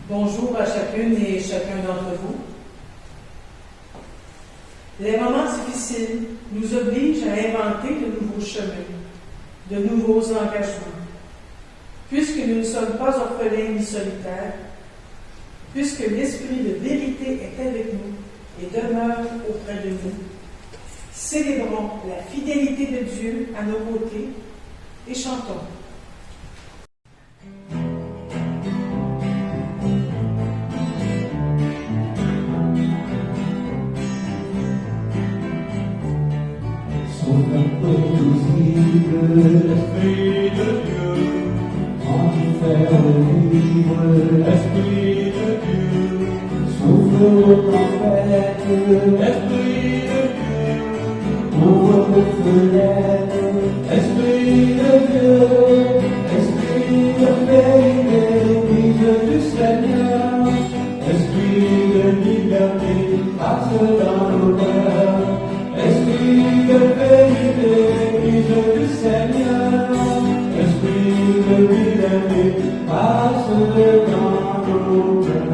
Bonjour à chacune et chacun d'entre vous. Les moments difficiles nous obligent à inventer de nouveaux chemins, de nouveaux engagements. Puisque nous ne sommes pas orphelins ni solitaires, puisque l'Esprit de vérité est avec nous et demeure auprès de nous, célébrons la fidélité de Dieu à nos côtés et chantons. L'Esprit de Dieu, en nous faire vivre, l'Esprit de Dieu, souffle nos tempêtes, l'Esprit de Dieu, ouvre nos fenêtres, Esprit de Dieu, Esprit de vérité, Église du Seigneur, Esprit de liberté, passe dans nos cœurs, Esprit de vérité, Église du Seigneur, Esprit de liberté, passe dans nos cœurs.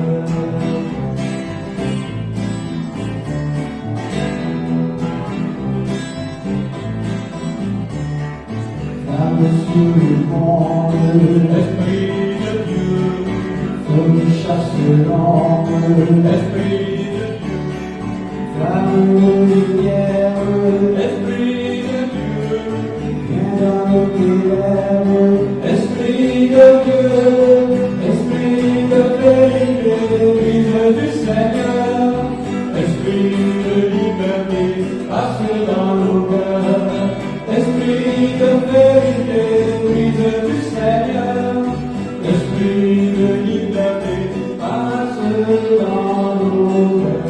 Flamme sur le monde, Esprit de Dieu, feu chasse l'ombre, Esprit de Dieu, flamme de lumière, Esprit de Dieu, viens dans nos ténèbres, Esprit de Dieu, Esprit de vérité, Église du Seigneur, Esprit de liberté, passe dans nos cœurs, Esprit de vérité, Église du Seigneur, Esprit de liberté, passe dans nos cœurs.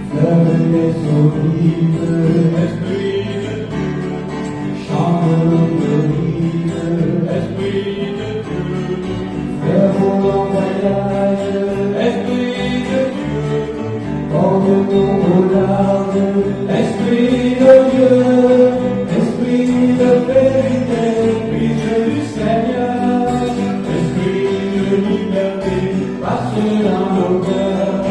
Fleuve les olives, Esprit de Dieu, chante l'olive, Esprit de Dieu, faisons en voyage, Esprit de Dieu, porte-nous au large, Esprit de Dieu, Esprit de vérité, Église du Seigneur, Esprit de liberté, passe dans nos cœurs,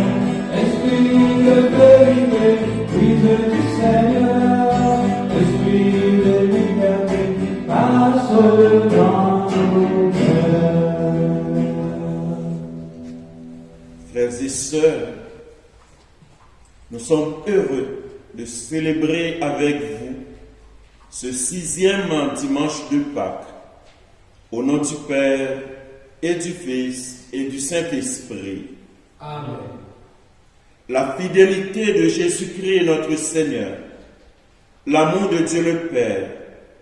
Esprit de vérité, Église du Seigneur, Esprit de liberté, passe dans nos cœurs. Frères et sœurs, nous sommes heureux de célébrer avec vous ce 6e dimanche de Pâques, au nom du Père et du Fils et du Saint-Esprit. Amen. La fidélité de Jésus-Christ notre Seigneur, l'amour de Dieu le Père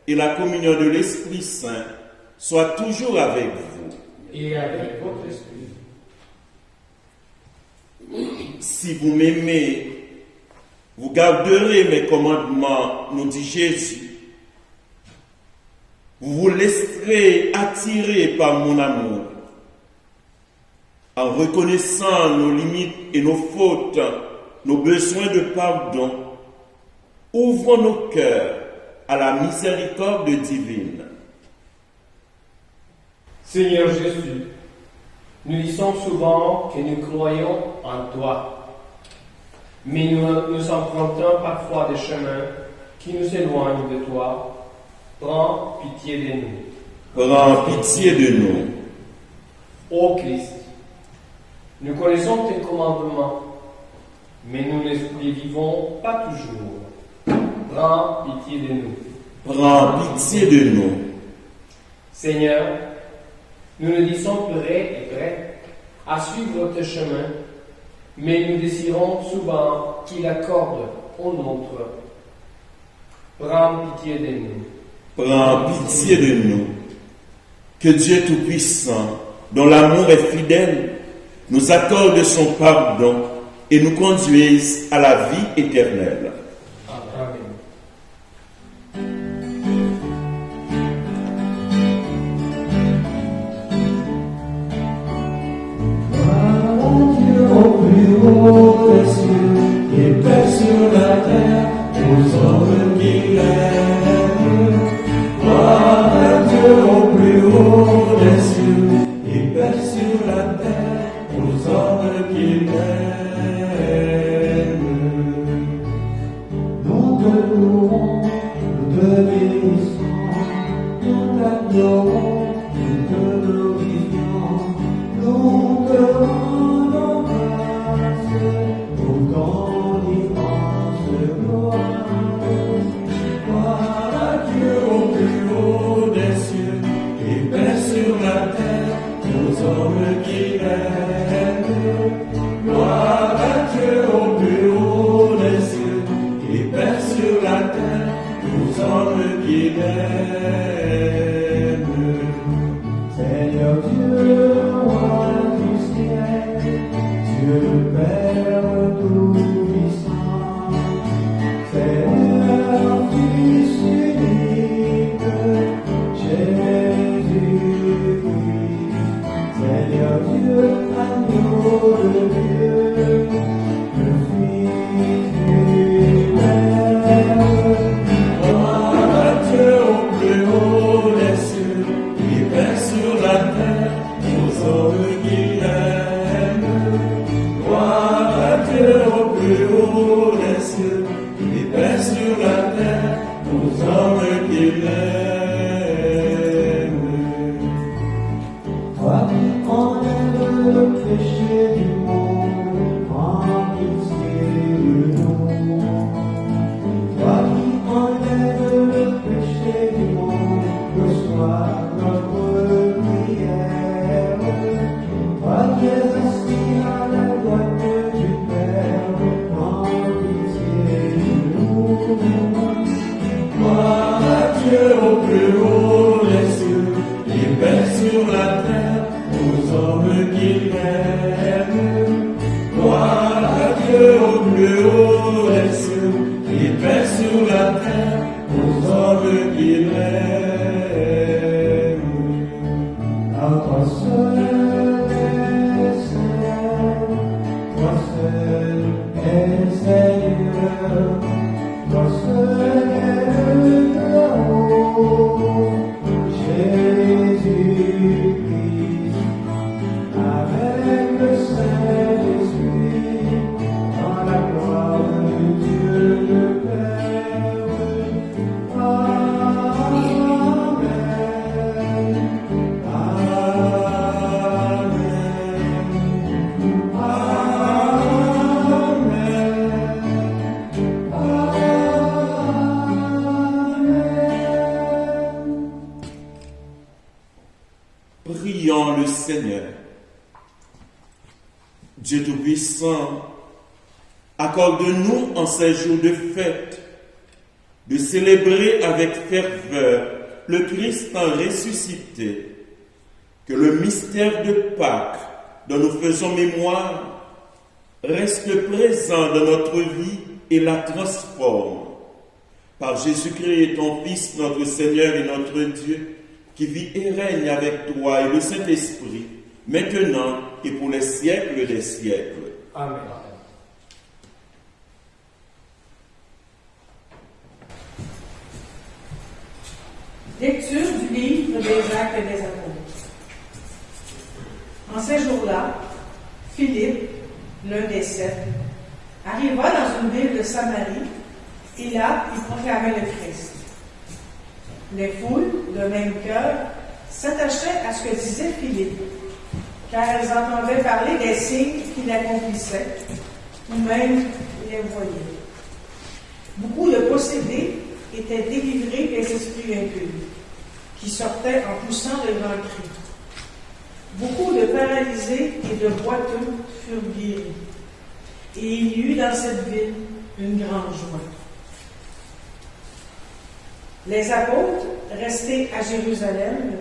et la communion de l'Esprit Saint soient toujours avec vous. Et avec votre esprit. Si vous m'aimez, vous garderez mes commandements, nous dit Jésus. Vous vous laisserez attirer par mon amour. En reconnaissant nos limites et nos fautes, nos besoins de pardon, ouvrons nos cœurs à la miséricorde divine. Seigneur Jésus, nous disons souvent que nous croyons en toi, mais nous empruntons parfois des chemins qui nous éloignent de toi. Prends pitié de nous. Prends pitié de nous. Ô Christ, nous connaissons tes commandements, mais nous ne les vivons pas toujours. Prends pitié de nous. Prends pitié de nous. Seigneur, nous nous disons prêts et prêts à suivre tes chemins, mais nous désirons souvent qu'il accorde au nôtre. Prends pitié de nous. Prends pitié de nous. Que Dieu Tout-Puissant, dont l'amour est fidèle, nous accorde son pardon et nous conduise à la vie éternelle. Amen. Dieu au plus haut des cieux et paix sur la terre aux hommes qui qu'il aime. Nous te louons, nous te bénissons, nous t'adorons, nous te glorifions, nous te rendons grâce pour ton immense gloire. Gloire à Dieu au plus haut des cieux et paix sur la terre aux hommes qui l'aiment. Gloire à Dieu au plus haut des cieux et paix sur la terre aux hommes qui l'aiment. Seigneur Dieu, roi du ciel, Dieu le Père tout-puissant, Seigneur Fils unique, Jésus-Christ, Seigneur Dieu, agneau de Dieu, le Fils du Père. Gloire à Dieu au plus haut des cieux et paix sur la terre aux hommes qui l'aiment. Gloire à Dieu au plus haut des cieux et paix sur la terre aux hommes qui l'aiment. Toi qui enlèves le péché du monde, prends pitié de nous. Toi qui enlèves le péché du monde, reçois notre prière. Toi qui es assis à la droite du Père, prends pitié de nous. Gloire à Dieu au plus haut des cieux et paix sur la terre aux hommes qui l'aiment. Gloire à Dieu au plus haut des cieux et paix sur la terre aux hommes qui l'aiment. Car toi seul es Saint, toi seul es Seigneur, toi seul es le haut, Jésus-Christ, avec le Saint-Esprit, dans la gloire de Dieu le Père. Prions le Seigneur. Dieu Tout-Puissant, accorde-nous en ces jours de fête de célébrer avec ferveur le Christ ressuscité, que le mystère de Pâques dont nous faisons mémoire reste présent dans notre vie et la transforme. Par Jésus-Christ, ton Fils, notre Seigneur et notre Dieu, qui vit et règne avec toi et le Saint-Esprit, maintenant et pour les siècles des siècles. Amen. Lecture du livre des Actes des Apôtres. En ces jours-là, Philippe, l'un des 7, arriva dans une ville de Samarie, et là, il proclamait le Christ. Les foules, de même cœur, s'attachaient à ce que disait Philippe, car elles entendaient parler des signes qu'il accomplissait, ou même les voyaient. Beaucoup de possédés étaient délivrés des esprits impurs, qui sortaient en poussant de grands cris. Beaucoup de paralysés et de boiteux furent guéris, et il y eut dans cette ville une grande joie. Les apôtres, restés à Jérusalem,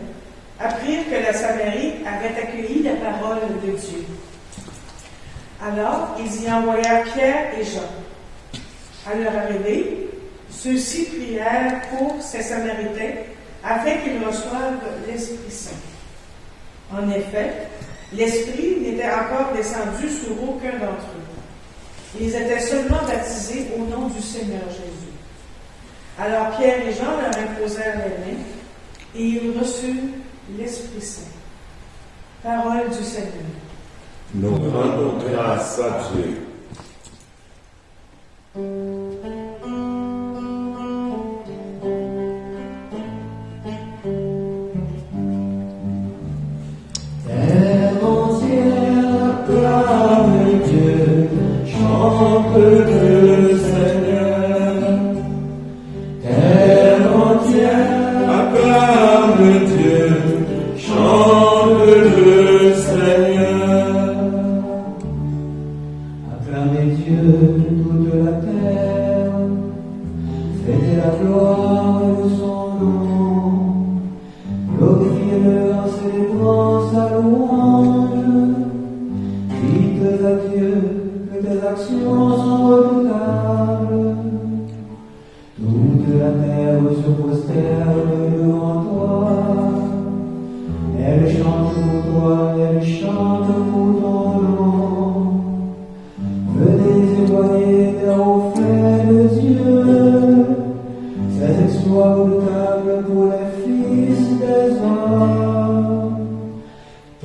apprirent que la Samarie avait accueilli la parole de Dieu. Alors, ils y envoyèrent Pierre et Jean. À leur arrivée, ceux-ci prièrent pour ces Samaritains afin qu'ils reçoivent l'Esprit Saint. En effet, l'Esprit n'était encore descendu sur aucun d'entre eux. Ils étaient seulement baptisés au nom du Seigneur Jésus. Alors Pierre et Jean leur imposèrent les mains et ils reçurent l'Esprit Saint. Parole du Seigneur. Nous rendons grâce à Dieu. Terre entière acclame Dieu, chante le Seigneur. Terre entière acclame Dieu, chante le Seigneur. Acclamez Dieu toute la terre, faites la gloire de son nom, glorifiez-le en célébrant sa louange. Dites à Dieu que tes actions sont redoutables. Toute la terre se prosterne devant toi. Elle chante pour toi, elle chante pour ton nom. Venez témoigner des hauts faits de Dieu, ses exploits redoutables pour les fils des hommes.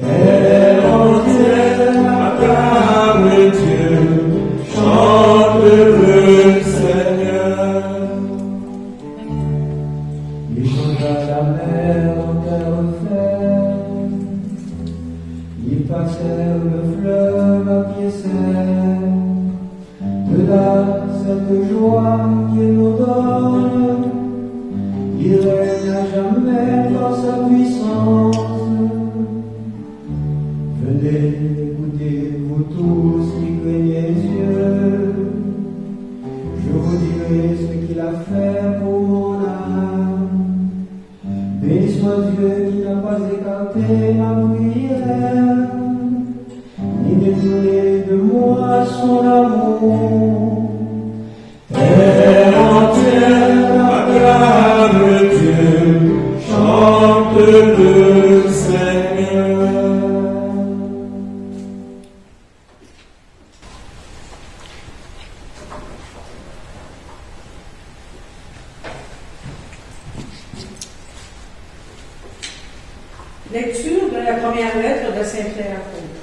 Terre entière acclame Dieu, chante le Seigneur. Il changea la mer en terre ferme, il passèrent le fleuve à pied sec. De là, cette joie qu'il nous donne, il règne à jamais par sa puissance. Venez écouter, vous tous qui craignez Dieu. Je vous dirai ce qu'il a fait pour mon âme. Béni soit Dieu qui n'a pas écarté ma prière, ni détourné de moi son amour. Terre entière acclame Dieu, chante le Seigneur. Lecture de la première lettre de Saint Pierre apôtre.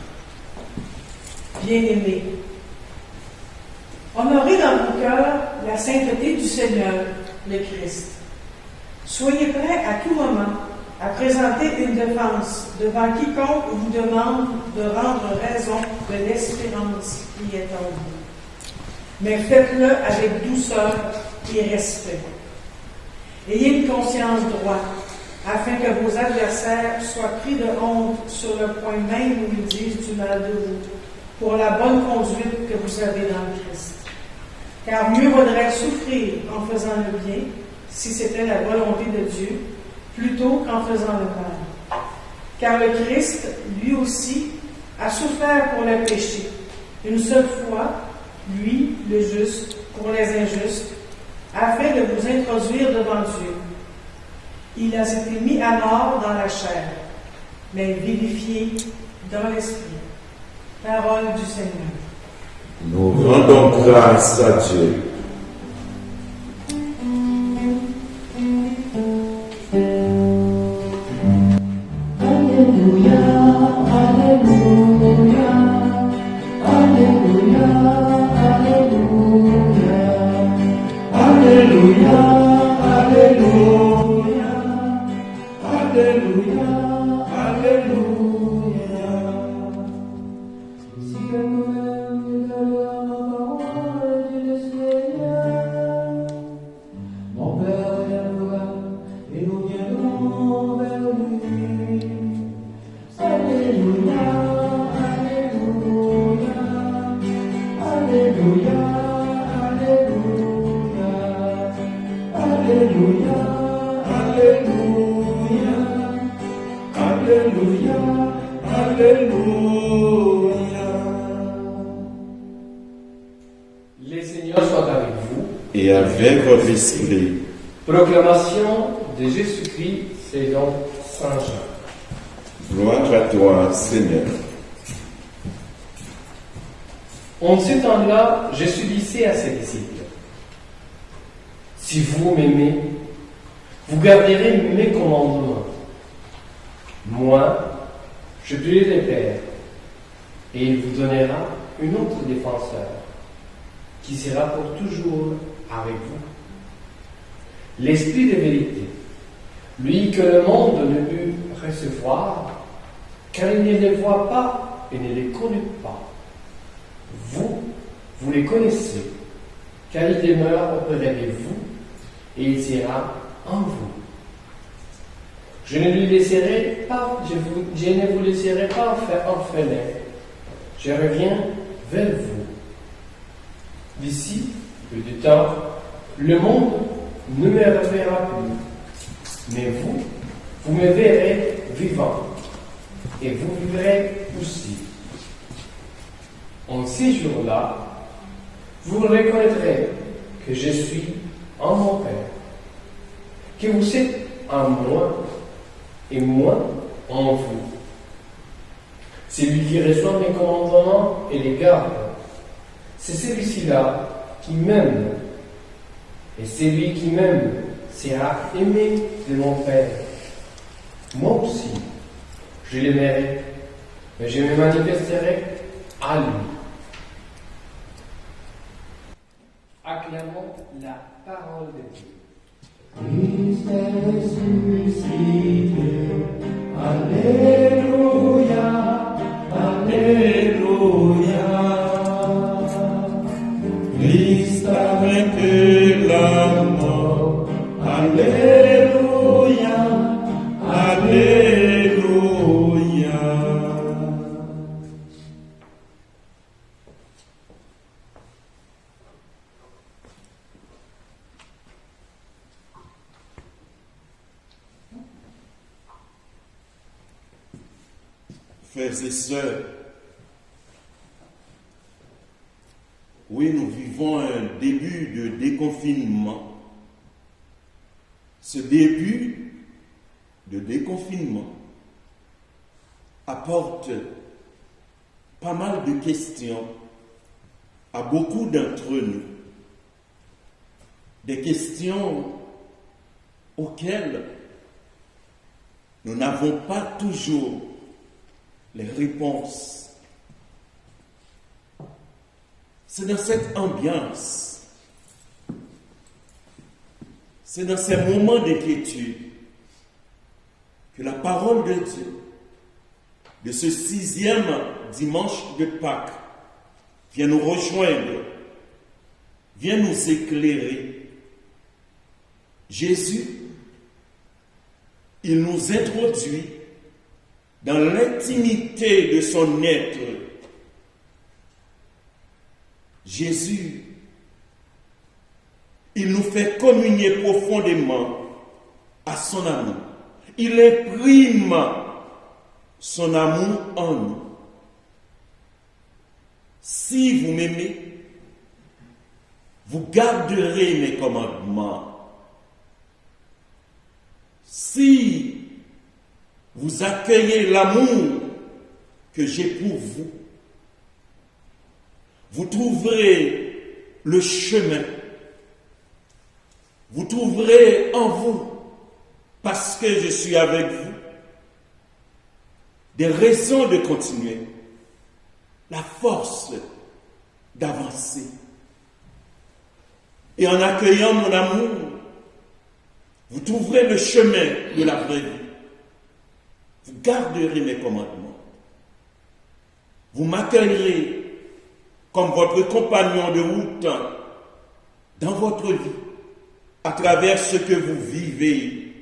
Bien-aimés, honorez dans vos cœurs la sainteté du Seigneur, le Christ. Soyez prêts à tout moment à présenter une défense devant quiconque vous demande de rendre raison de l'espérance qui est en vous. Mais faites-le avec douceur et respect. Ayez une conscience droite, afin que vos adversaires soient pris de honte sur le point même où ils disent du mal de vous, pour la bonne conduite que vous avez dans le Christ. Car mieux vaudrait souffrir en faisant le bien, si c'était la volonté de Dieu, plutôt qu'en faisant le mal. Car le Christ, lui aussi, a souffert pour le péché, une seule fois, lui, le juste, pour les injustes, afin de vous introduire devant Dieu. Il a été mis à mort dans la chair, mais vivifié dans l'esprit. Parole du Seigneur. Nous rendons grâce à Dieu. Alléluia, Alléluia, Alléluia, Alléluia, Alléluia, Alléluia, Alléluia, Alléluia. Si nous-mêmes nous la parole du Seigneur, mon Père viendra et nous viendrons vers lui. Alléluia, Alléluia, Alléluia, Alléluia, Alléluia, Alléluia, Alléluia, Alléluia. Les Seigneurs soient avec vous. Et avec votre esprit, Proclamation de Jésus-Christ selon Saint Jean. gloire à toi, Seigneur. En ce temps-là, Jésus disait à ses disciples, si vous m'aimez, vous garderez mes commandements. Moi, je prie le Père, Et il vous donnera un autre défenseur, qui sera pour toujours avec vous. L'Esprit de vérité, lui que le monde ne peut recevoir, car il ne les voit pas et ne les connaît pas. Vous les connaissez, car il demeure auprès de vous et il sera en vous. Je ne vous laisserai pas orphelin. Je reviens vers vous. D'ici peu de temps, le monde ne me reverra plus. Mais vous me verrez vivant. Et vous vivrez aussi. En ces jours-là, vous reconnaîtrez que je suis en mon Père, que vous êtes en moi et moi en vous. Celui qui reçoit mes commandements et les garde, c'est celui-ci-là qui m'aime. Et celui qui m'aime sera aimé de mon Père. Moi aussi, je l'aimerai, mais je me manifesterai à lui. Acclamons la parole de Dieu. Christ est ressuscité. Alléluia, Alléluia. Christ a vaincu la mort. Alléluia, Alléluia. Frères et sœurs, oui, nous vivons un début de déconfinement. Ce début de déconfinement apporte pas mal de questions à beaucoup d'entre nous. Des questions auxquelles nous n'avons pas toujours les réponses. C'est dans cette ambiance, c'est dans ces moments d'inquiétude que la parole de Dieu de ce 6e dimanche de Pâques vient nous rejoindre, vient nous éclairer. Jésus, il nous introduit dans l'intimité de son être. Jésus, il nous fait communier profondément à son amour. Il imprime son amour en nous. Si vous m'aimez, vous garderez mes commandements. Si vous accueillez l'amour que j'ai pour vous, vous trouverez le chemin. Vous trouverez en vous, parce que je suis avec vous, des raisons de continuer, la force d'avancer. Et en accueillant mon amour, vous trouverez le chemin de la vraie vie. Vous garderez mes commandements. Vous m'accueillerez comme votre compagnon de route dans votre vie, à travers ce que vous vivez.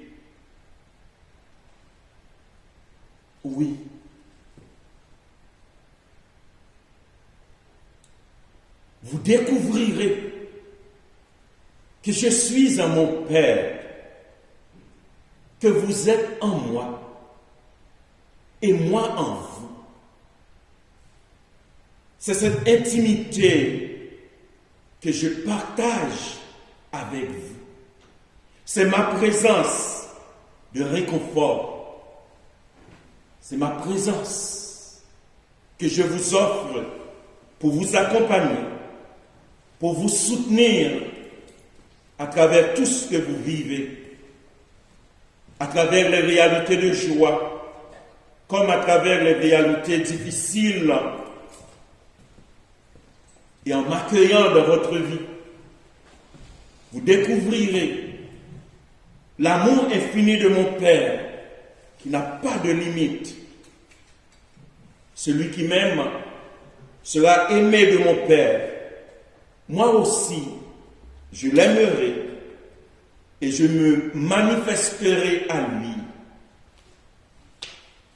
Oui. Vous découvrirez que je suis en mon Père, que vous êtes en moi et moi en vous. C'est cette intimité que je partage avec vous. C'est ma présence de réconfort. C'est ma présence que je vous offre pour vous accompagner, pour vous soutenir à travers tout ce que vous vivez, à travers les réalités de joie, comme à travers les réalités difficiles Et en m'accueillant dans votre vie, vous découvrirez l'amour infini de mon Père qui n'a pas de limite. Celui qui m'aime sera aimé de mon Père. Moi aussi, je l'aimerai et je me manifesterai à lui.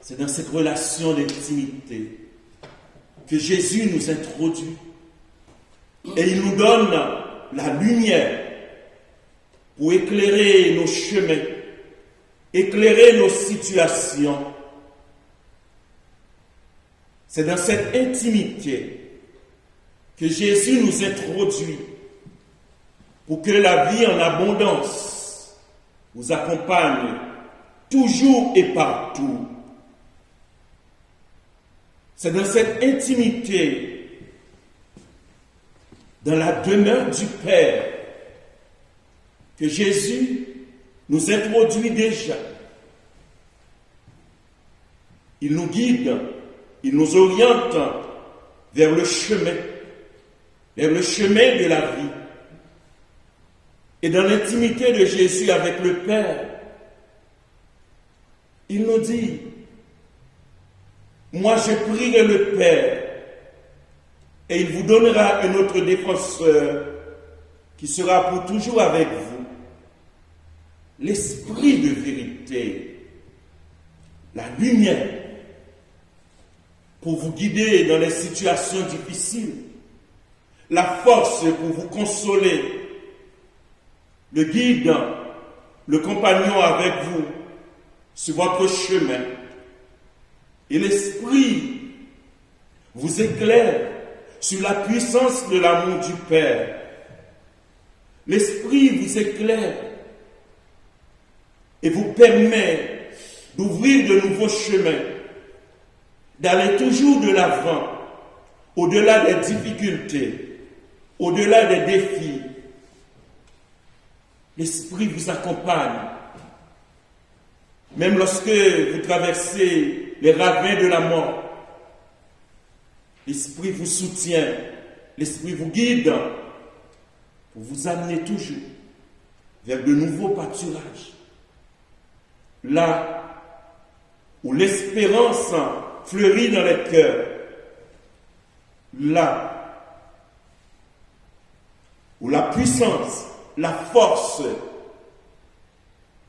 C'est dans cette relation d'intimité que Jésus nous introduit et il nous donne la lumière pour éclairer nos chemins, éclairer nos situations. C'est dans cette intimité que Jésus nous introduit pour que la vie en abondance vous accompagne toujours et partout. C'est dans cette intimité, dans la demeure du Père, que Jésus nous introduit déjà. Il nous guide, il nous oriente vers le chemin de la vie. Et dans l'intimité de Jésus avec le Père, il nous dit, moi je prierai le Père et il vous donnera un autre défenseur qui sera pour toujours avec vous. L'esprit de vérité, la lumière pour vous guider dans les situations difficiles, la force pour vous consoler, le guide, le compagnon avec vous sur votre chemin. Et l'Esprit vous éclaire sur la puissance de l'amour du Père. L'Esprit vous éclaire et vous permet d'ouvrir de nouveaux chemins, d'aller toujours de l'avant, au-delà des difficultés, au-delà des défis. L'Esprit vous accompagne. Même lorsque vous traversez les ravins de la mort, l'Esprit vous soutient, l'Esprit vous guide pour vous amener toujours vers de nouveaux pâturages. Là où l'espérance fleurit dans les cœurs, là où la puissance, la force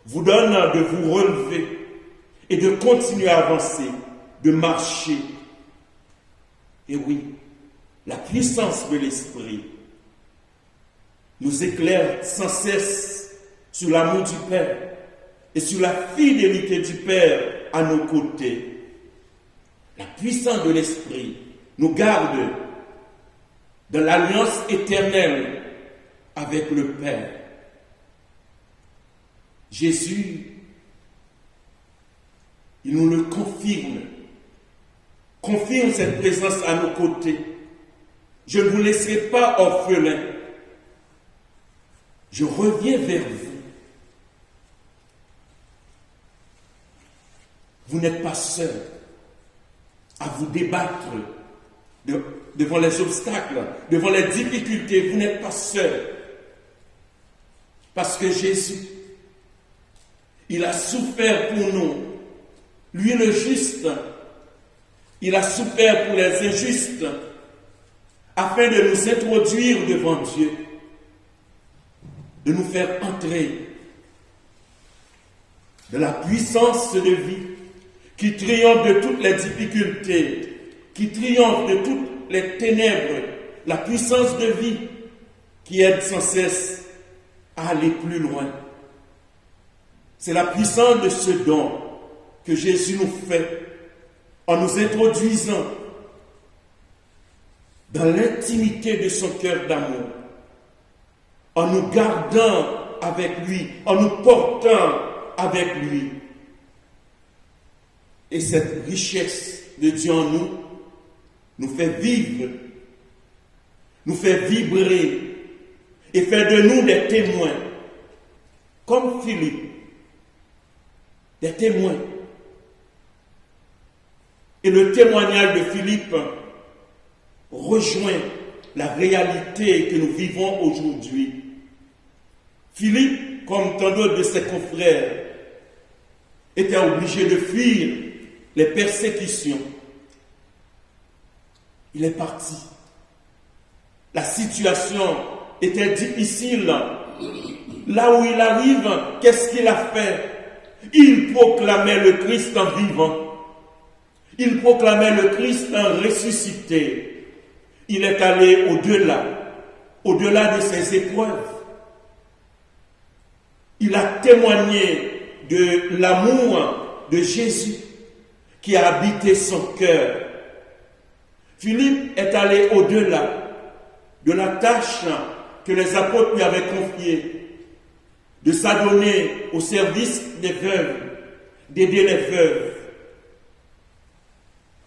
vous donne de vous relever et de continuer à avancer, de marcher. Et oui, la puissance de l'Esprit nous éclaire sans cesse sur l'amour du Père et sur la fidélité du Père à nos côtés. La puissance de l'Esprit nous garde dans l'alliance éternelle avec le Père. Jésus, il nous le confirme cette présence à nos côtés. Je ne vous laisserai pas orphelins. Je reviens vers vous. Vous n'êtes pas seuls à vous débattre devant les obstacles, devant les difficultés. Vous n'êtes pas seuls. Parce que Jésus, il a souffert pour nous. Lui le juste, il a souffert pour les injustes, afin de nous introduire devant Dieu, de nous faire entrer de la puissance de vie qui triomphe de toutes les difficultés, qui triomphe de toutes les ténèbres, la puissance de vie qui aide sans cesse à aller plus loin. C'est la puissance de ce don que Jésus nous fait en nous introduisant dans l'intimité de son cœur d'amour, en nous gardant avec lui, en nous portant avec lui. Et cette richesse de Dieu en nous fait vivre, nous fait vibrer et fait de nous des témoins, comme Philippe, des témoins. Et le témoignage de Philippe rejoint la réalité que nous vivons aujourd'hui. Philippe, comme tant d'autres de ses confrères, était obligé de fuir les persécutions. Il est parti. La situation était difficile. Là où il arrive, qu'est-ce qu'il a fait? Il proclamait le Christ en vivant. Il proclamait le Christ en ressuscité. Il est allé au-delà de ses épreuves. Il a témoigné de l'amour de Jésus qui a habité son cœur. Philippe est allé au-delà de la tâche que les apôtres lui avaient confiée, de s'adonner au service des veuves, d'aider les veuves.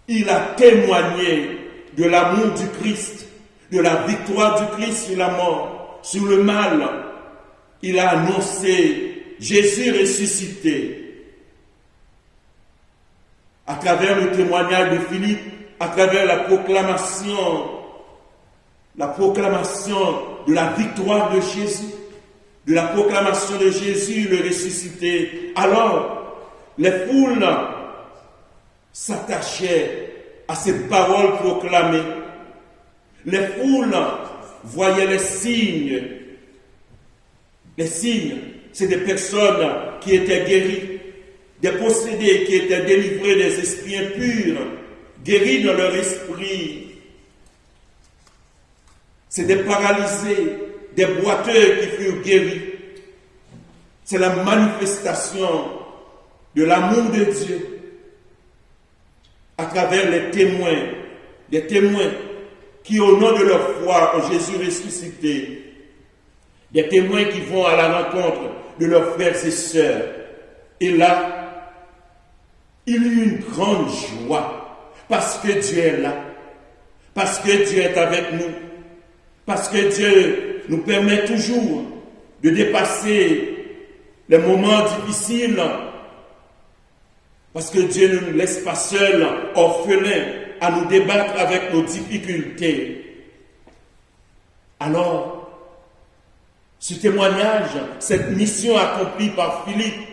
Il a témoigné de l'amour du Christ, de la victoire du Christ sur la mort, sur le mal. Il a annoncé Jésus ressuscité. À travers le témoignage de Philippe, à travers la proclamation de la victoire de Jésus, de la proclamation de Jésus le ressuscité, alors les foules s'attachaient à ces paroles proclamées. Les foules voyaient les signes. Les signes, c'est des personnes qui étaient guéries, des possédés qui étaient délivrés des esprits impurs, guéris dans leur esprit. C'est des paralysés, des boiteux qui furent guéris. C'est la manifestation de l'amour de Dieu à travers les témoins, des témoins qui, au nom de leur foi en Jésus ressuscité, des témoins qui vont à la rencontre de leurs frères et sœurs. Et là, il y eut une grande joie parce que Dieu est là, parce que Dieu est avec nous, parce que Dieu nous permet toujours de dépasser les moments difficiles, parce que Dieu ne nous laisse pas seuls, orphelins, à nous débattre avec nos difficultés. Alors, ce témoignage, cette mission accomplie par Philippe,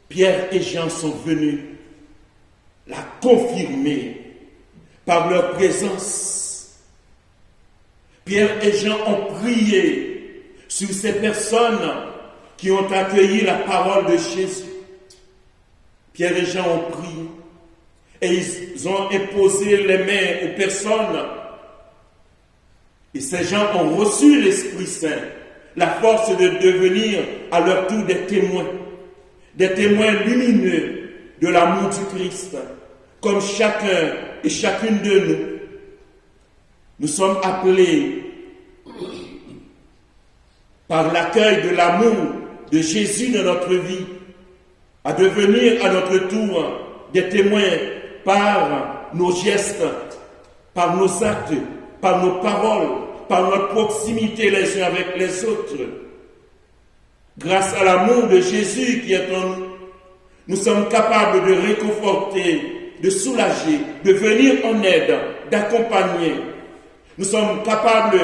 Pierre et Jean sont venus la confirmer par leur présence. Pierre et Jean ont prié sur ces personnes qui ont accueilli la parole de Jésus. Pierre et Jean ont prié et ils ont imposé les mains aux personnes. Et ces gens ont reçu l'Esprit Saint, la force de devenir à leur tour des témoins lumineux de l'amour du Christ, comme chacun et chacune de nous. Nous sommes appelés par l'accueil de l'amour de Jésus dans notre vie, à devenir à notre tour des témoins par nos gestes, par nos actes, par nos paroles, par notre proximité les uns avec les autres. Grâce à l'amour de Jésus qui est en nous, nous sommes capables de réconforter, de soulager, de venir en aide, d'accompagner. Nous sommes capables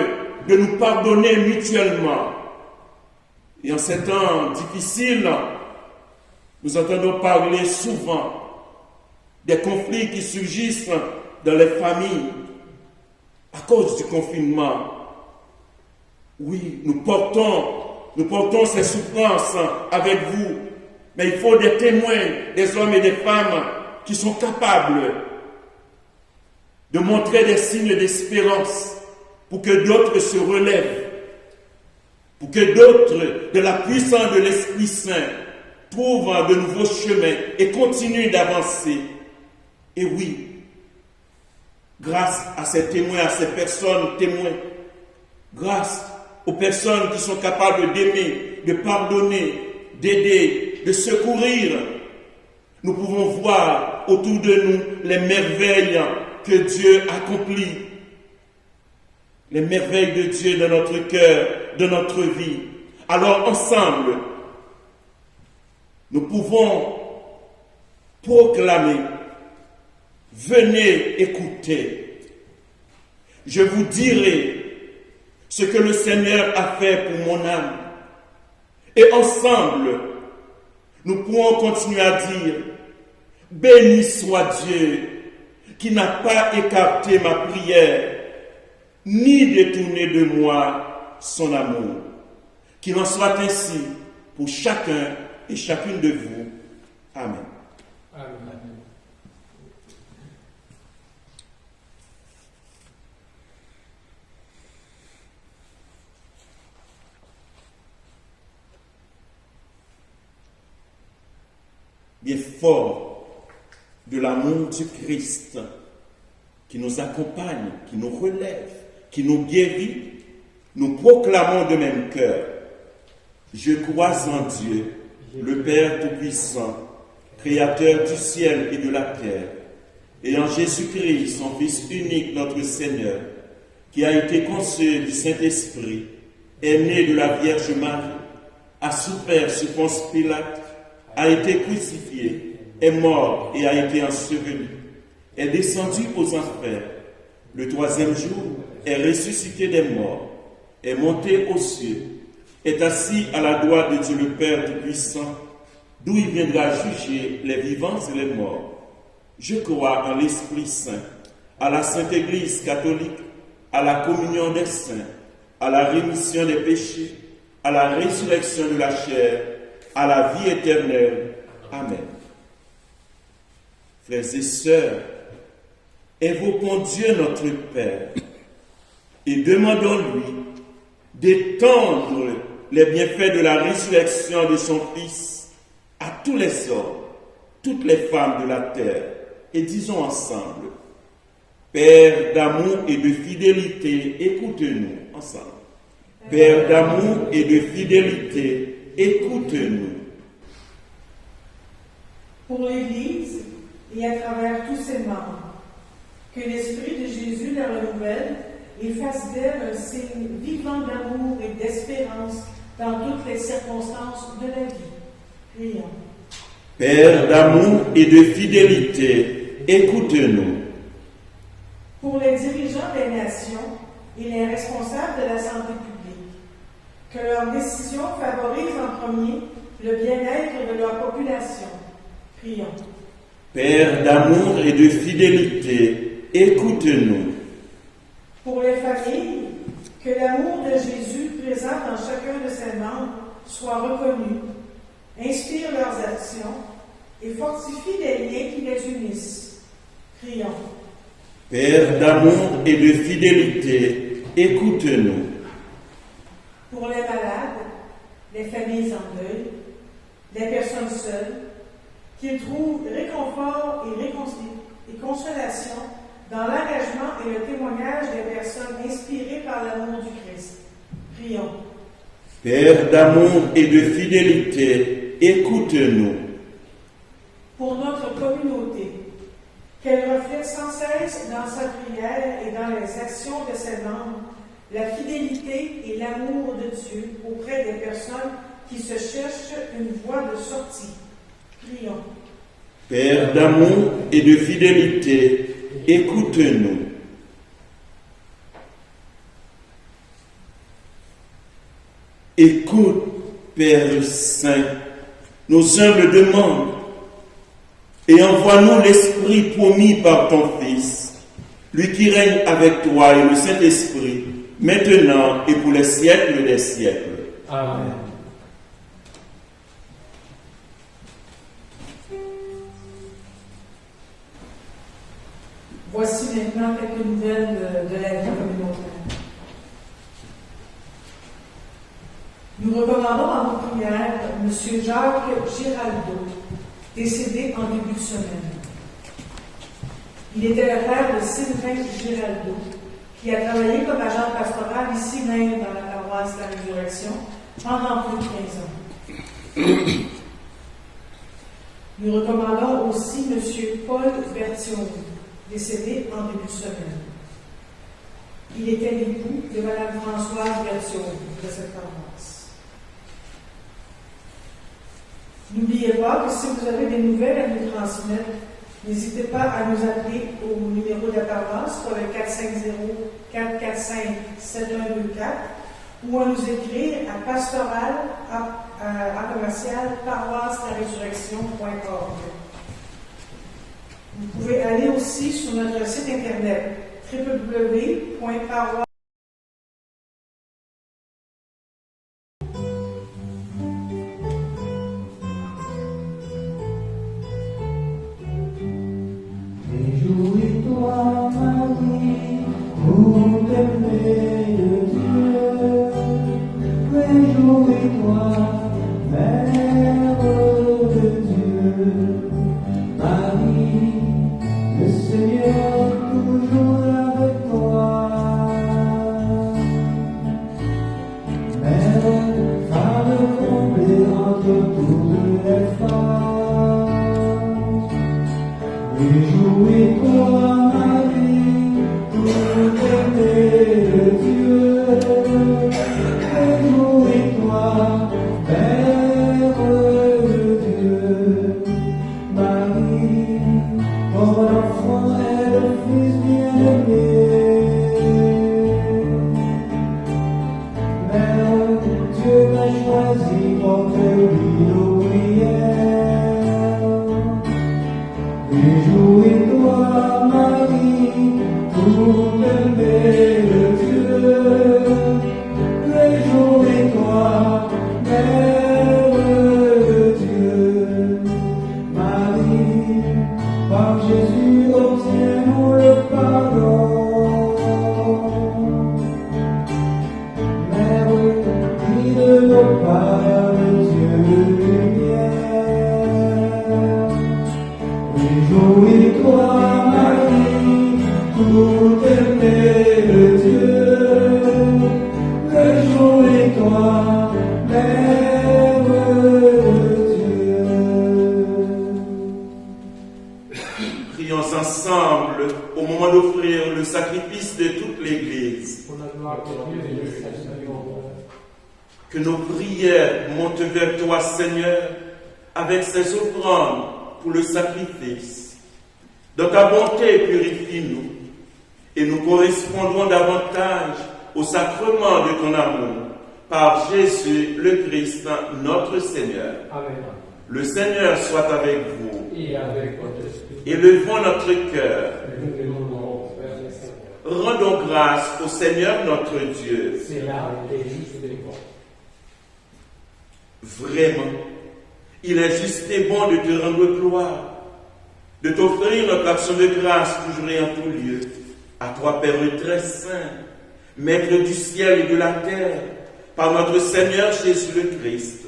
de nous pardonner mutuellement. Et en ces temps difficiles, nous entendons parler souvent des conflits qui surgissent dans les familles à cause du confinement. Oui, nous portons ces souffrances avec vous, mais il faut des témoins, des hommes et des femmes qui sont capables de montrer des signes d'espérance pour que d'autres se relèvent, pour que d'autres, de la puissance de l'Esprit Saint, trouvent de nouveaux chemins et continuent d'avancer. Et oui, grâce à ces témoins, à ces personnes témoins, grâce aux personnes qui sont capables d'aimer, de pardonner, d'aider, de secourir, nous pouvons voir autour de nous les merveilles que Dieu accomplit, les merveilles de Dieu dans notre cœur, dans notre vie. Alors ensemble, nous pouvons proclamer venez écouter. Je vous dirai ce que le Seigneur a fait pour mon âme. Et ensemble, nous pourrons continuer à dire, béni soit Dieu qui n'a pas écarté ma prière, ni détourné de moi son amour. Qu'il en soit ainsi pour chacun et chacune de vous. Amen. Amen. Bien fort de l'amour du Christ qui nous accompagne, qui nous relève, qui nous guérit, nous proclamons de même cœur. Je crois en Dieu, le Père Tout-Puissant, Créateur du ciel et de la terre, et en Jésus-Christ, son Fils unique, notre Seigneur, qui a été conçu du Saint-Esprit, est né de la Vierge Marie, a souffert sous Ponce Pilate, a été crucifié, est mort et a été enseveli, est descendu aux enfers, le troisième jour est ressuscité des morts, est monté aux cieux, est assis à la droite de Dieu le Père Tout-Puissant, d'où il viendra juger les vivants et les morts. Je crois en l'Esprit Saint, à la Sainte Église catholique, à la communion des saints, à la rémission des péchés, à la résurrection de la chair, à la vie éternelle. Amen. Frères et sœurs, invoquons Dieu notre Père et demandons-lui d'étendre les bienfaits de la résurrection de son Fils à tous les hommes, toutes les femmes de la terre. Et disons ensemble, Père d'amour et de fidélité, écoute-nous ensemble. Père d'amour et de fidélité, écoute-nous. Pour l'Église et à travers tous ses membres, que l'Esprit de Jésus la renouvelle et fasse d'elle un signe vivant d'amour et d'espérance dans toutes les circonstances de la vie. Prions. Père d'amour et de fidélité, écoute-nous. Pour les dirigeants des nations et les responsables de la santé publique, que leurs décisions favorisent en premier le bien-être de leur population. Prions. Père d'amour et de fidélité, écoute-nous. Pour les familles, que l'amour de Jésus présent dans chacun de ses membres soit reconnu, inspire leurs actions et fortifie les liens qui les unissent. Prions. Père d'amour et de fidélité, écoute-nous. Pour les malades, les familles en deuil, les personnes seules, qu'ils trouvent réconfort et consolation dans l'engagement et le témoignage des personnes inspirées par l'amour du Christ. Prions. Père d'amour et de fidélité, écoute-nous. Pour notre communauté, qu'elle reflète sans cesse dans sa prière et dans les actions de ses membres la fidélité et l'amour de Dieu auprès des personnes qui se cherchent une voie de sortie. Prions. Père d'amour et de fidélité, écoute-nous. Écoute, Père Saint, nos humbles demandes et envoie-nous l'Esprit promis par ton Fils, lui qui règne avec toi et le Saint-Esprit, maintenant et pour les siècles des siècles. Amen. Voici maintenant quelques nouvelles de la vie communautaire. Nous recommandons en nos prières M. Jacques Giraldo, décédé en début de semaine. Il était le frère de Sylvain Giraldo, qui a travaillé comme agent pastoral ici même dans la paroisse de la Résurrection pendant plus de 15 ans. Nous recommandons aussi M. Paul Bertioni, décédé en début de semaine. Il était l'époux de Mme Françoise Bertioni de cette paroisse. N'oubliez pas que si vous avez des nouvelles à nous transmettre, N'hésitez pas à nous appeler au numéro de la paroisse, soit le 450-445-7124, ou à nous écrire à pastoral@paroisse-la-résurrection.org. Vous pouvez aller aussi sur notre site internet www.paroisse. Réjouis-toi, Marie, tout-aimée de Dieu. Réjouis-toi, Mère de Dieu. Marie, le Seigneur toujours avec toi. Mère, femme comblée entre toutes les femmes. Réjouis-toi, Marie, tout-aimée de Dieu. Réjouis-toi, Mère de Dieu. Marie, ton enfant est le Fils bien-aimé. Mère, Dieu t'a choisi pour lui nos prières. Réjouis-toi, Marie, tout-aimée de Dieu. Réjouis-toi, Mère de Dieu. Marie, par Jésus obtiens-nous le pardon. Mère, qui de nos pères, le Dieu de lumière. Réjouis-toi, Marie, tout-aimée de Dieu. Réjouis-toi, Mère de Dieu. Prions ensemble au moment d'offrir le sacrifice de toute l'Église. Pour la gloire de Dieu et le salut au monde. Que nos prières montent vers toi, Seigneur, avec ces offrandes pour le sacrifice. Dans ta bonté, purifie-nous et nous correspondrons davantage au sacrement de ton amour par Jésus le Christ, notre Seigneur. Amen. Le Seigneur soit avec vous. Et avec votre esprit. Élevons notre cœur. Nous demandons vers le Seigneur. Rendons grâce au Seigneur notre Dieu. C'est là et juste et bon. Vraiment, il est juste et bon de te rendre gloire, de t'offrir notre action de grâce toujours et en tout lieu. À toi, Père très saint, Maître du ciel et de la terre, par notre Seigneur Jésus le Christ.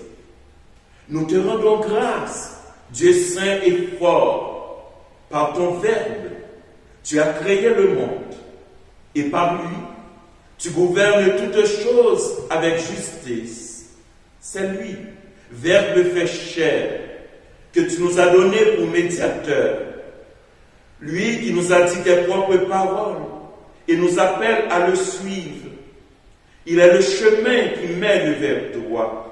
Nous te rendons grâce, Dieu saint et fort, par ton Verbe, tu as créé le monde, et par lui, tu gouvernes toutes choses avec justice. C'est lui, Verbe fait chair, que tu nous as donné pour médiateur. Lui qui nous a dit tes propres paroles et nous appelle à le suivre. Il est le chemin qui mène vers toi.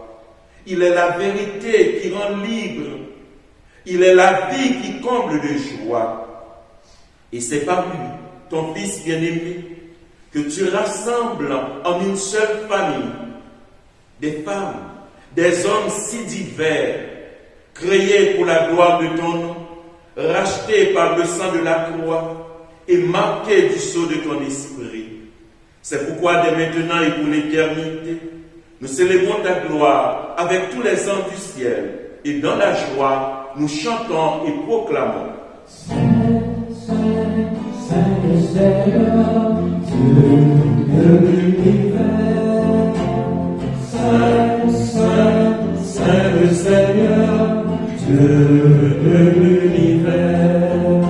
Il est la vérité qui rend libre. Il est la vie qui comble de joie. Et c'est par lui, ton Fils bien-aimé, que tu rassembles en une seule famille des femmes, des hommes si divers, créés pour la gloire de ton nom, rachetés par le sang de la croix et marqués du sceau de ton esprit. C'est pourquoi dès maintenant et pour l'éternité, nous célébrons ta gloire avec tous les anges du ciel et dans la joie, nous chantons et proclamons. Saint, Saint, Saint le Seigneur, Dieu de l'univers. Saint, Saint, Saint le Seigneur, Dieu de l'univers.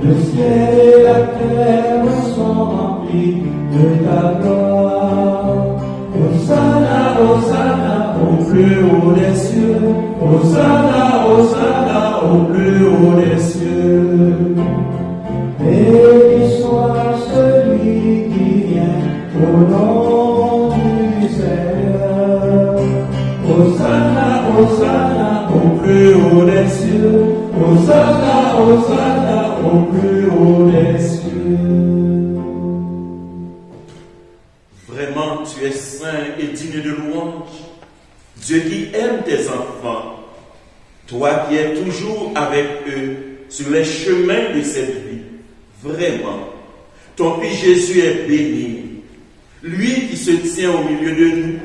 Le ciel et la terre sont remplis de ta gloire. Hosanna, Hosanna, au plus haut des cieux. Hosanna, Hosanna, au plus haut des cieux. Béni soit celui qui vient au nom du Seigneur. Hosanna, Hosanna, au plus haut des cieux. Hosanna, Hosanna au plus haut des cieux. Vraiment, tu es saint et digne de louange. Dieu qui aime tes enfants, toi qui es toujours avec eux sur les chemins de cette vie. Vraiment, ton Fils Jésus est béni. Lui qui se tient au milieu de nous,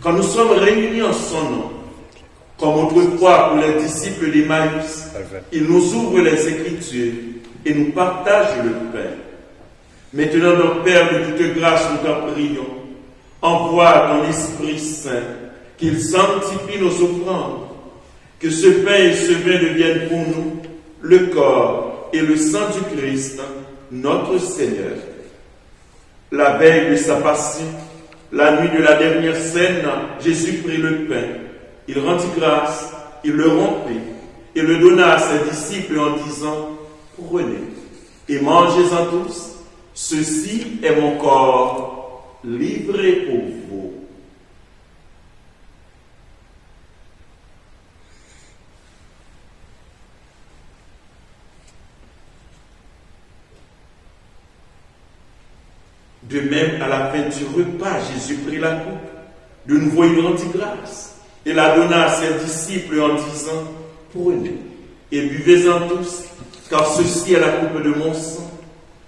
quand nous sommes réunis en son nom, comme autrefois pour les disciples d'Emmaüs, il nous ouvre les Écritures et nous partage le pain. Maintenant, donc, Père de toute grâce, nous t'en prions. Envoie ton Esprit Saint, qu'il sanctifie nos offrandes, que ce pain et ce vin deviennent pour nous le corps et le sang du Christ, notre Seigneur. La veille de sa passion, la nuit de la dernière scène, Jésus prit le pain. Il rendit grâce, il le rompit et le donna à ses disciples en disant, prenez et mangez-en tous, ceci est mon corps livré pour vous. De même, à la fin du repas, Jésus prit la coupe. De nouveau, il rendit grâce et la donna à ses disciples en disant, prenez et buvez-en tous, car ceci est la coupe de mon sang,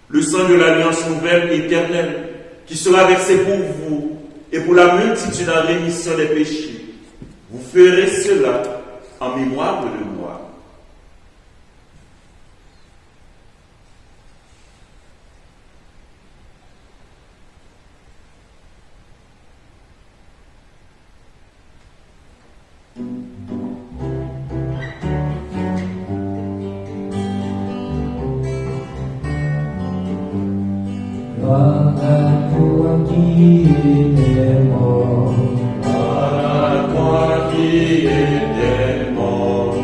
le sang de l'alliance nouvelle et éternelle, qui sera versé pour vous et pour la multitude en rémission des péchés. Vous ferez cela en mémoire de moi. Gloire à toi qui es mort, Gloire à toi qui es mort,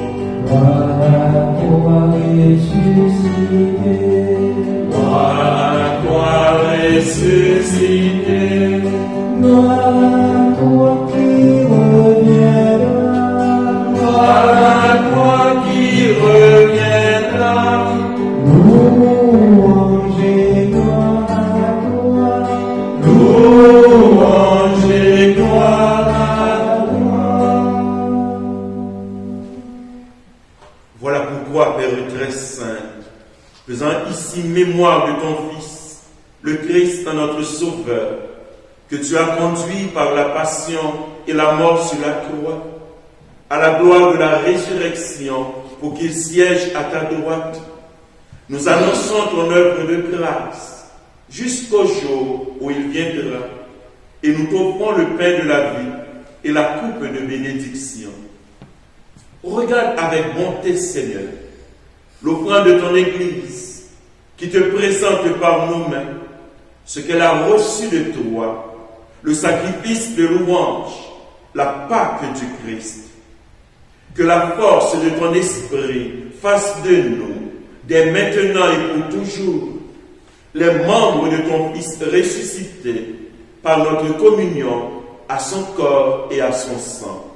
gloire à toi ressuscité, gloire à toi ressuscité, gloire à toi qui reviendra, gloire à toi qui reviendra. louange et gloire à toi, Louange et gloire à toi. Voilà pourquoi, Père très saint, faisant ici mémoire de ton Fils, le Christ, notre Sauveur, que tu as conduit par la passion et la mort sur la croix, à la gloire de la résurrection, pour qu'il siège à ta droite, nous annonçons ton œuvre de grâce jusqu'au jour où il viendra, et nous t'offrons le pain de la vie et la coupe de bénédiction. Regarde avec bonté, Seigneur, l'offrande de ton Église, qui te présente par nos mains ce qu'elle a reçu de toi, le sacrifice de louange, la Pâque du Christ. Que la force de ton esprit fasse de nous, dès maintenant et pour toujours, les membres de ton Fils ressuscité par notre communion à son corps et à son sang.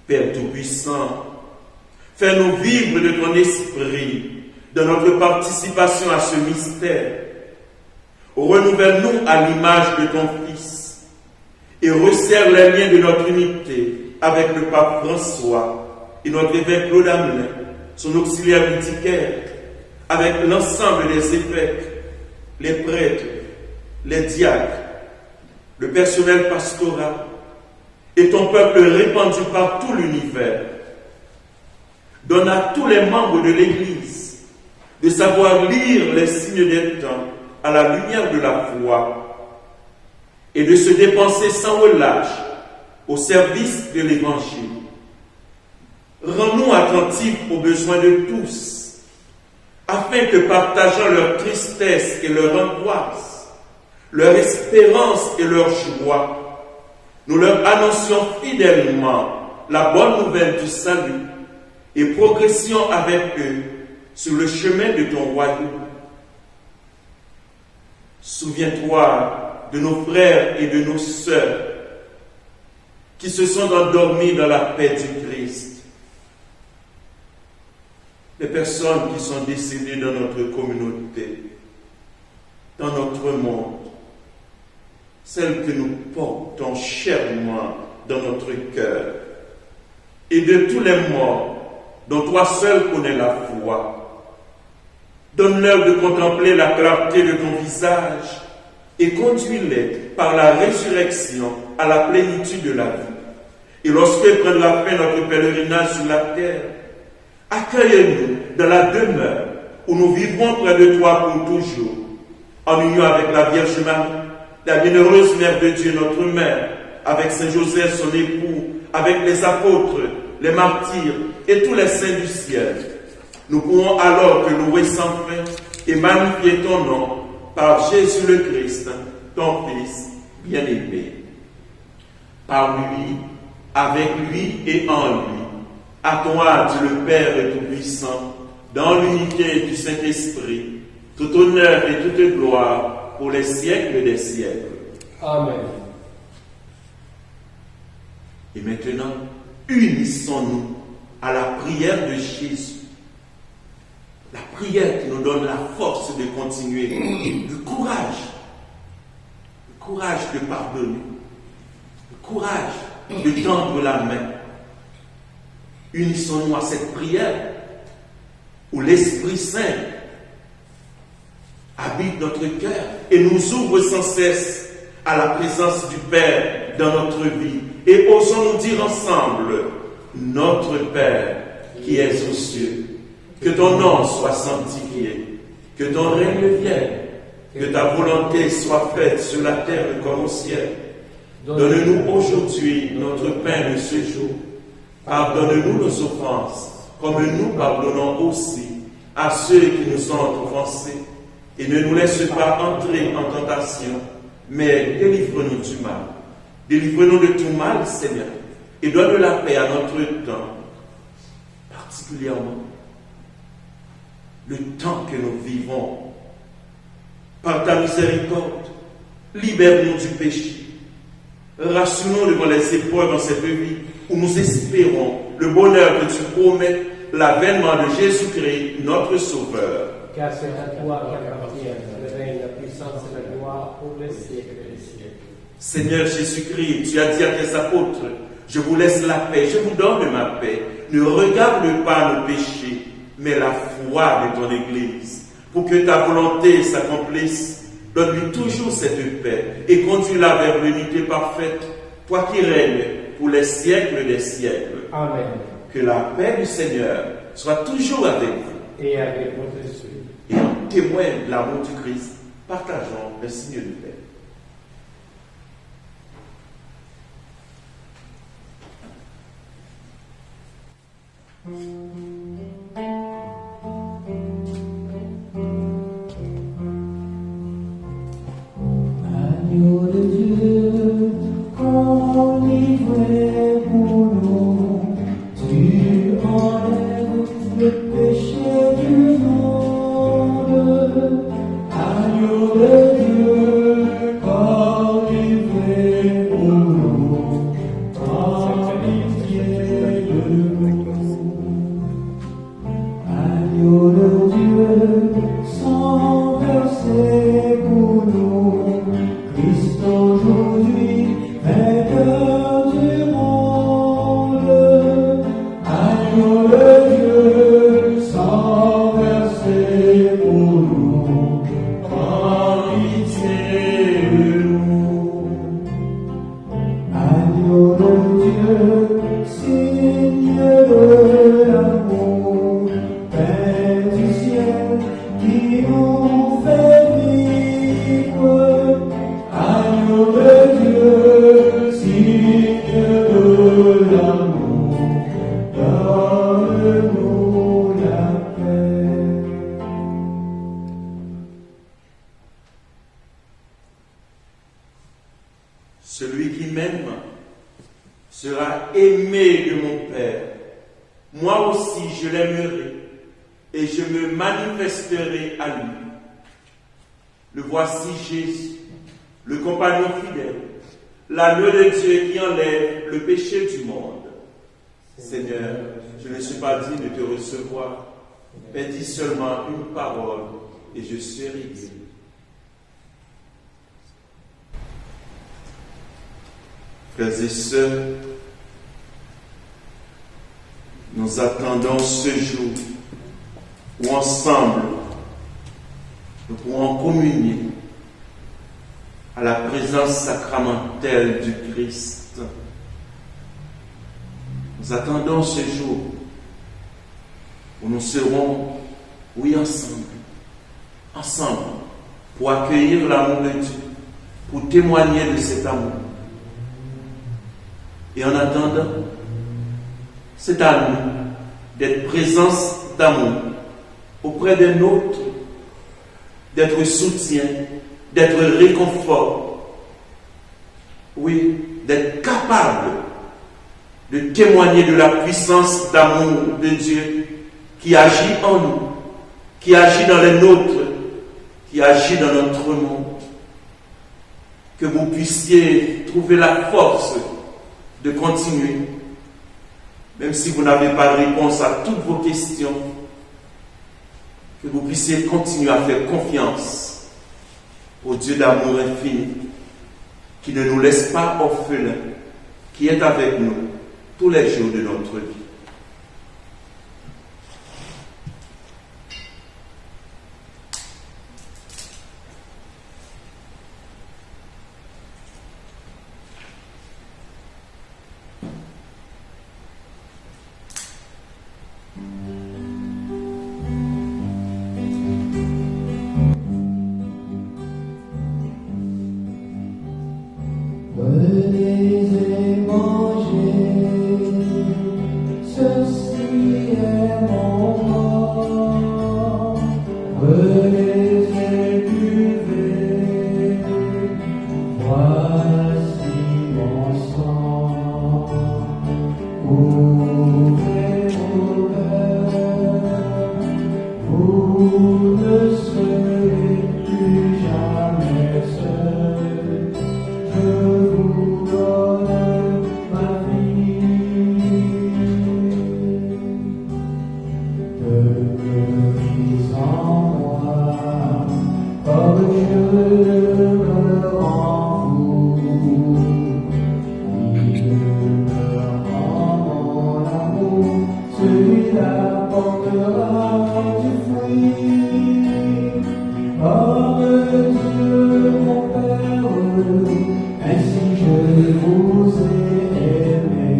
Père Tout-Puissant, fais-nous vivre de ton esprit dans notre participation à ce mystère. Renouvelle-nous à l'image de ton Fils et resserre les liens de notre unité avec le pape François et notre évêque Claude Amelin, son auxiliaire vicaire, avec l'ensemble des évêques, les prêtres, les diacres, le personnel pastoral et ton peuple répandu par tout l'univers. Donne à tous les membres de l'Église de savoir lire les signes des temps à la lumière de la foi et de se dépenser sans relâche au service de l'Évangile. Rends-nous attentifs aux besoins de tous, afin que, partageant leur tristesse et leur angoisse, leur espérance et leur joie, nous leur annoncions fidèlement la bonne nouvelle du salut et progressions avec eux sur le chemin de ton royaume. Souviens-toi de nos frères et de nos sœurs qui se sont endormis dans la paix du Christ. les personnes qui sont décédées dans notre communauté, dans notre monde, celles que nous portons chèrement dans notre cœur, et de tous les morts dont toi seul connais la foi. Donne-leur de contempler la clarté de ton visage et conduis-les par la résurrection à la plénitude de la vie. Et lorsqu'ils prennent la fin notre pèlerinage sur la terre, accueille-nous dans la demeure où nous vivrons près de toi pour toujours, en union avec la Vierge Marie, la bienheureuse Mère de Dieu, notre Mère, avec Saint Joseph, son époux, avec les apôtres, les martyrs et tous les saints du ciel. Nous pourrons alors te louer sans fin et magnifier ton nom par Jésus le Christ, ton Fils bien-aimé. Par lui, avec lui et en lui, à toi, Dieu le Père Tout-Puissant, dans l'unité du Saint-Esprit, tout honneur et toute gloire pour les siècles des siècles. Amen. Et maintenant, unissons-nous à la prière de Jésus. La prière qui nous donne la force de continuer, le courage de pardonner, le courage de tendre la main. Unissons-nous à cette prière où l'Esprit Saint habite notre cœur et nous ouvre sans cesse à la présence du Père dans notre vie. Et osons nous dire ensemble, notre Père qui es aux cieux, que ton nom soit sanctifié, que ton règne vienne, que ta volonté soit faite sur la terre comme au ciel. Donne-nous aujourd'hui notre pain de ce jour. Pardonne-nous nos offenses, comme nous pardonnons aussi à ceux qui nous ont offensés. Et ne nous laisse pas entrer en tentation, mais délivre-nous du mal. Délivre-nous de tout mal, Seigneur, et donne la paix à notre temps, particulièrement le temps que nous vivons. Par ta miséricorde, libère-nous du péché. Rassure-nous devant les épreuves dans cette vie où nous espérons le bonheur que tu promets, l'avènement de Jésus-Christ, notre Sauveur. Car c'est à toi qu'appartiennent le règne, la puissance et la gloire pour les siècles des siècles. Seigneur Jésus-Christ, tu as dit à tes apôtres, je vous laisse la paix, je vous donne ma paix. Ne regarde pas nos péchés, mais la foi de ton Église. Pour que ta volonté s'accomplisse, donne-lui toujours cette paix et conduis-la vers l'unité parfaite, toi qui règnes pour les siècles des siècles. Amen. Que la paix du Seigneur soit toujours avec vous. Et avec votre esprit. Et en témoin de l'amour du Christ, partageons le signe de paix. Agneau de Dieu, qu'on livrait pour nous, tu enlèves le péché du monde. Agneau de Dieu, qu'on livrait pour nous, prends pitié de nous. Agneau de Dieu, sans verset pour nous, Christ aujourd'hui, vainqueur du monde. Agneau de Dieu, sans verset pour nous, prends pitié de nous. Agneau de Dieu, signe de l'amour, Père du ciel, qui nous fait vivre. Agneau de Dieu, signe de l'amour, donne-nous la paix. Celui qui m'aime sera aimé de mon Père. Moi aussi, je l'aimerai et je me manifesterai à lui. Le voici Jésus, le compagnon fidèle, l'agneau de Dieu qui enlève le péché du monde. Seigneur, je ne suis pas digne de te recevoir, Mais dis seulement une parole et je serai guéri. Frères et sœurs, nous attendons ce jour où ensemble nous pourrons communier à la présence sacramentelle du Christ. Nous attendons ce jour où nous serons, oui, ensemble, pour accueillir l'amour de Dieu, pour témoigner de cet amour. Et en attendant, c'est à nous d'être présence d'amour auprès des nôtres, d'être soutien, d'être réconfort, oui, d'être capable de témoigner de la puissance d'amour de Dieu qui agit en nous, qui agit dans les nôtres, qui agit dans notre monde. Que vous puissiez trouver la force de continuer, même si vous n'avez pas de réponse à toutes vos questions, que vous puissiez continuer à faire confiance au Dieu d'amour infini, qui ne nous laisse pas orphelins, qui est avec nous tous les jours de notre vie. Venez et mangez, ceci est mon corps. Venez et buvez, voici mon sang. Ouvrez vos cœurs, vous ne serez plus jamais seuls. Je vous donne ma vie. Demeurez en moi, comme je me rends vous. Il demeure en mon amour, celui-là portera du fruit. Comme Dieu mon Père, ainsi je vous ai aimé.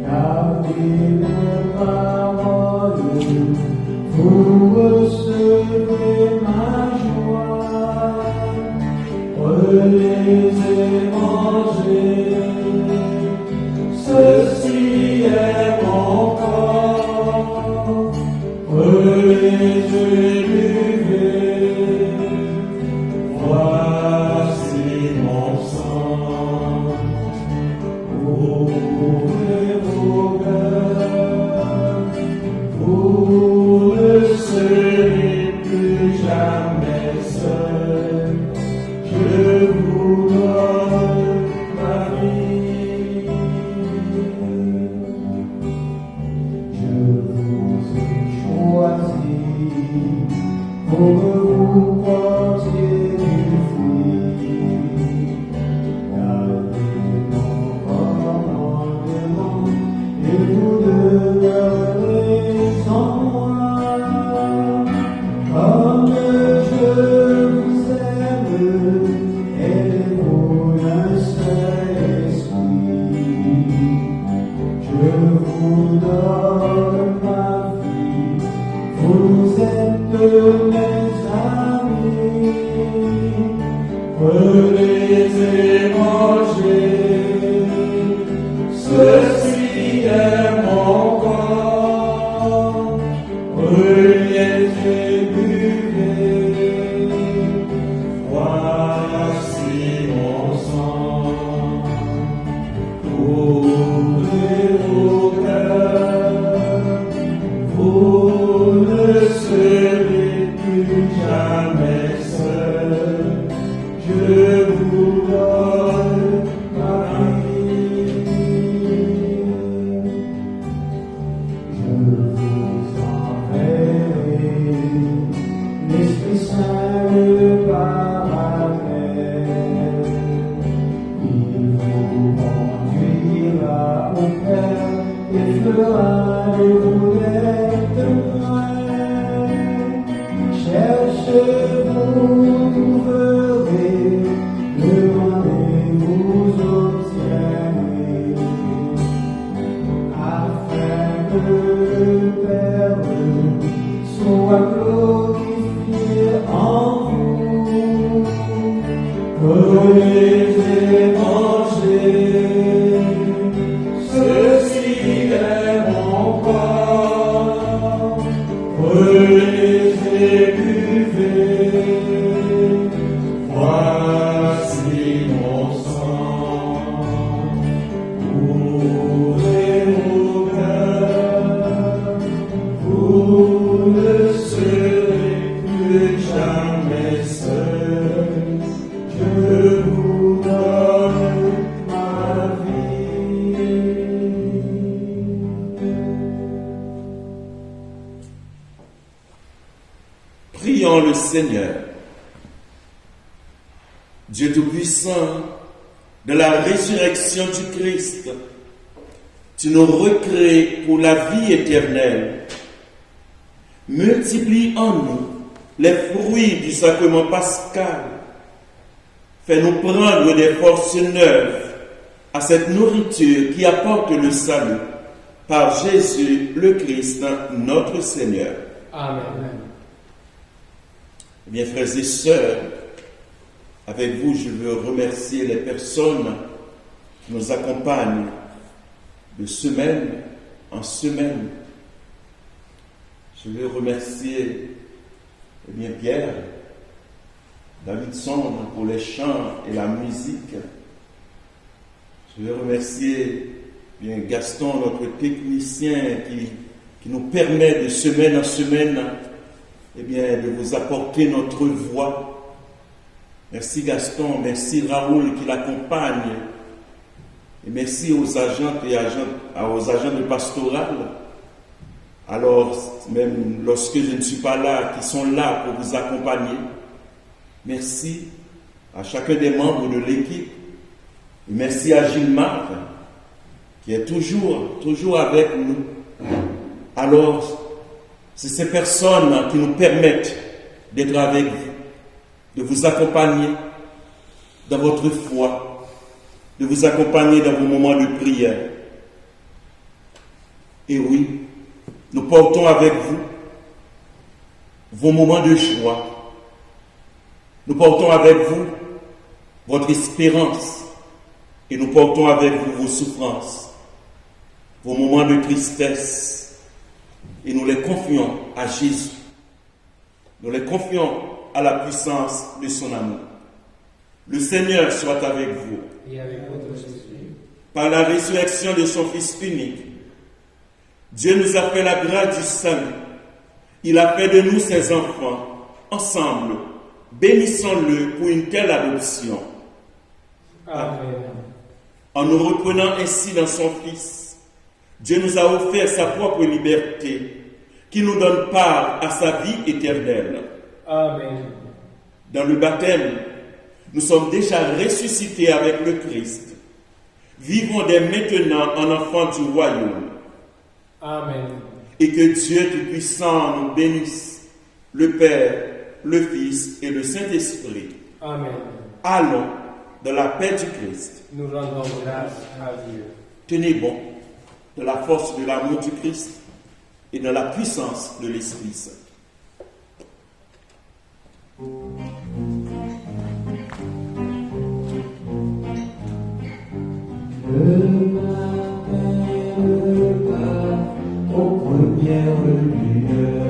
Gardez mes paroles, vous recevez ma joie. Prenez et mangez, ceci est mon corps. Prenez et buvez, voici mon sang. Ouvrez vos cœurs, vous ne serez plus jamais seuls. Je vous donne ma vie. Je vous ai choisi pour que vous portiez du fruit. Gardez mon commandement et vous demeurez en moi. Comme je vous aime, aimez-vous d'un seul esprit. Je vous donne ma vie, vous êtes mes amis. Prenez et mangez, ceci est mon corps. Prenez et buvez, voici mon sang. Ouvrez vos cœurs, vous ne serez plus jamais seuls. Je vous donne ma vie. Je vous prions le Seigneur. Dieu Tout-Puissant, de la résurrection du Christ, tu nous recrées pour la vie éternelle. Multiplie en nous les fruits du sacrement pascal. Fais-nous prendre des forces neuves à cette nourriture qui apporte le salut par Jésus le Christ, notre Seigneur. Amen. Eh bien, frères et sœurs, avec vous, je veux remercier les personnes qui nous accompagnent de semaine en semaine. Je veux remercier Pierre, Davidson pour les chants et la musique. Je veux remercier Gaston, notre technicien, qui nous permet de semaine en semaine de vous apporter notre voix. Merci Gaston, merci Raoul qui l'accompagne. Et merci aux agents de pastoral. Alors, même lorsque je ne suis pas là, qui sont là pour vous accompagner. Merci à chacun des membres de l'équipe. Et merci à Gilmar, qui est toujours avec nous. Alors, c'est ces personnes qui nous permettent d'être avec vous, de vous accompagner dans votre foi, de vous accompagner dans vos moments de prière. Et oui, nous portons avec vous vos moments de joie. Nous portons avec vous votre espérance. Et nous portons avec vous vos souffrances, vos moments de tristesse. Et nous les confions à Jésus. Nous les confions à la puissance de son amour. Le Seigneur soit avec vous. Et avec votre esprit. Par la résurrection de son Fils unique, Dieu nous a fait la grâce du salut. Il a fait de nous ses enfants. Ensemble, bénissons-le pour une telle adoption. Amen. En nous reprenant ainsi dans son Fils, Dieu nous a offert sa propre liberté, qui nous donne part à sa vie éternelle. Amen. Dans le baptême, nous sommes déjà ressuscités avec le Christ. Vivons dès maintenant en enfants du royaume. Amen. Et que Dieu Tout-Puissant nous bénisse, le Père, le Fils et le Saint-Esprit. Amen. Allons dans la paix du Christ. Nous rendons grâce à Dieu. Tenez bon de la force de l'amour du Christ et de la puissance de l'Esprit Saint. Le matin me part aux premières lueurs.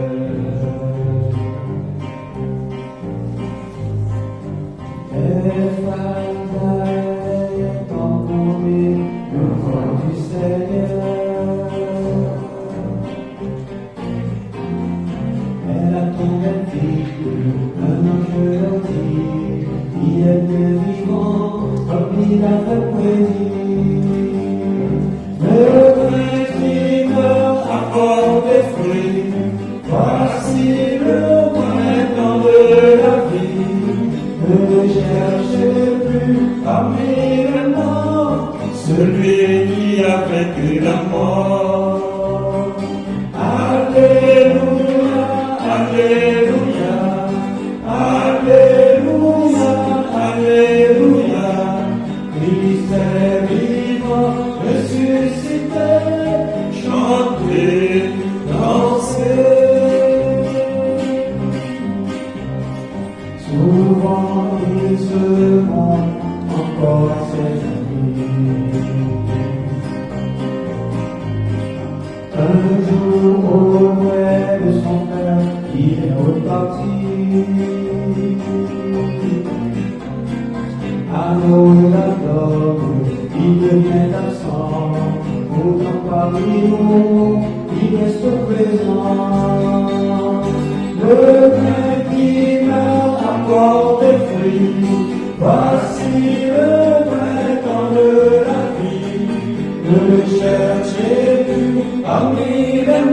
Les failles entourées le corps du Seigneur. Elle attend la fille, un ange leur dit, il est Dieu vivant, comme il a fait prédire. Le printemps apporte des fruits, voici le printemps de la vie. Ne cherchez plus parmi les morts, celui qui a vaincu la mort. Alléluia, Alléluia, Alléluia, Alléluia. Christ est vivant, ressuscité, chantez, dansez. Souvent ils se montrent encore ses amis. Un jour auprès de son père, il est reparti. Alors la dorme, il devient absent. Pourtant parmi nous, il reste présent. Le pain qui meurt apporte des fruits. Voici le printemps de la vie. Ne le cherchez plus parmi les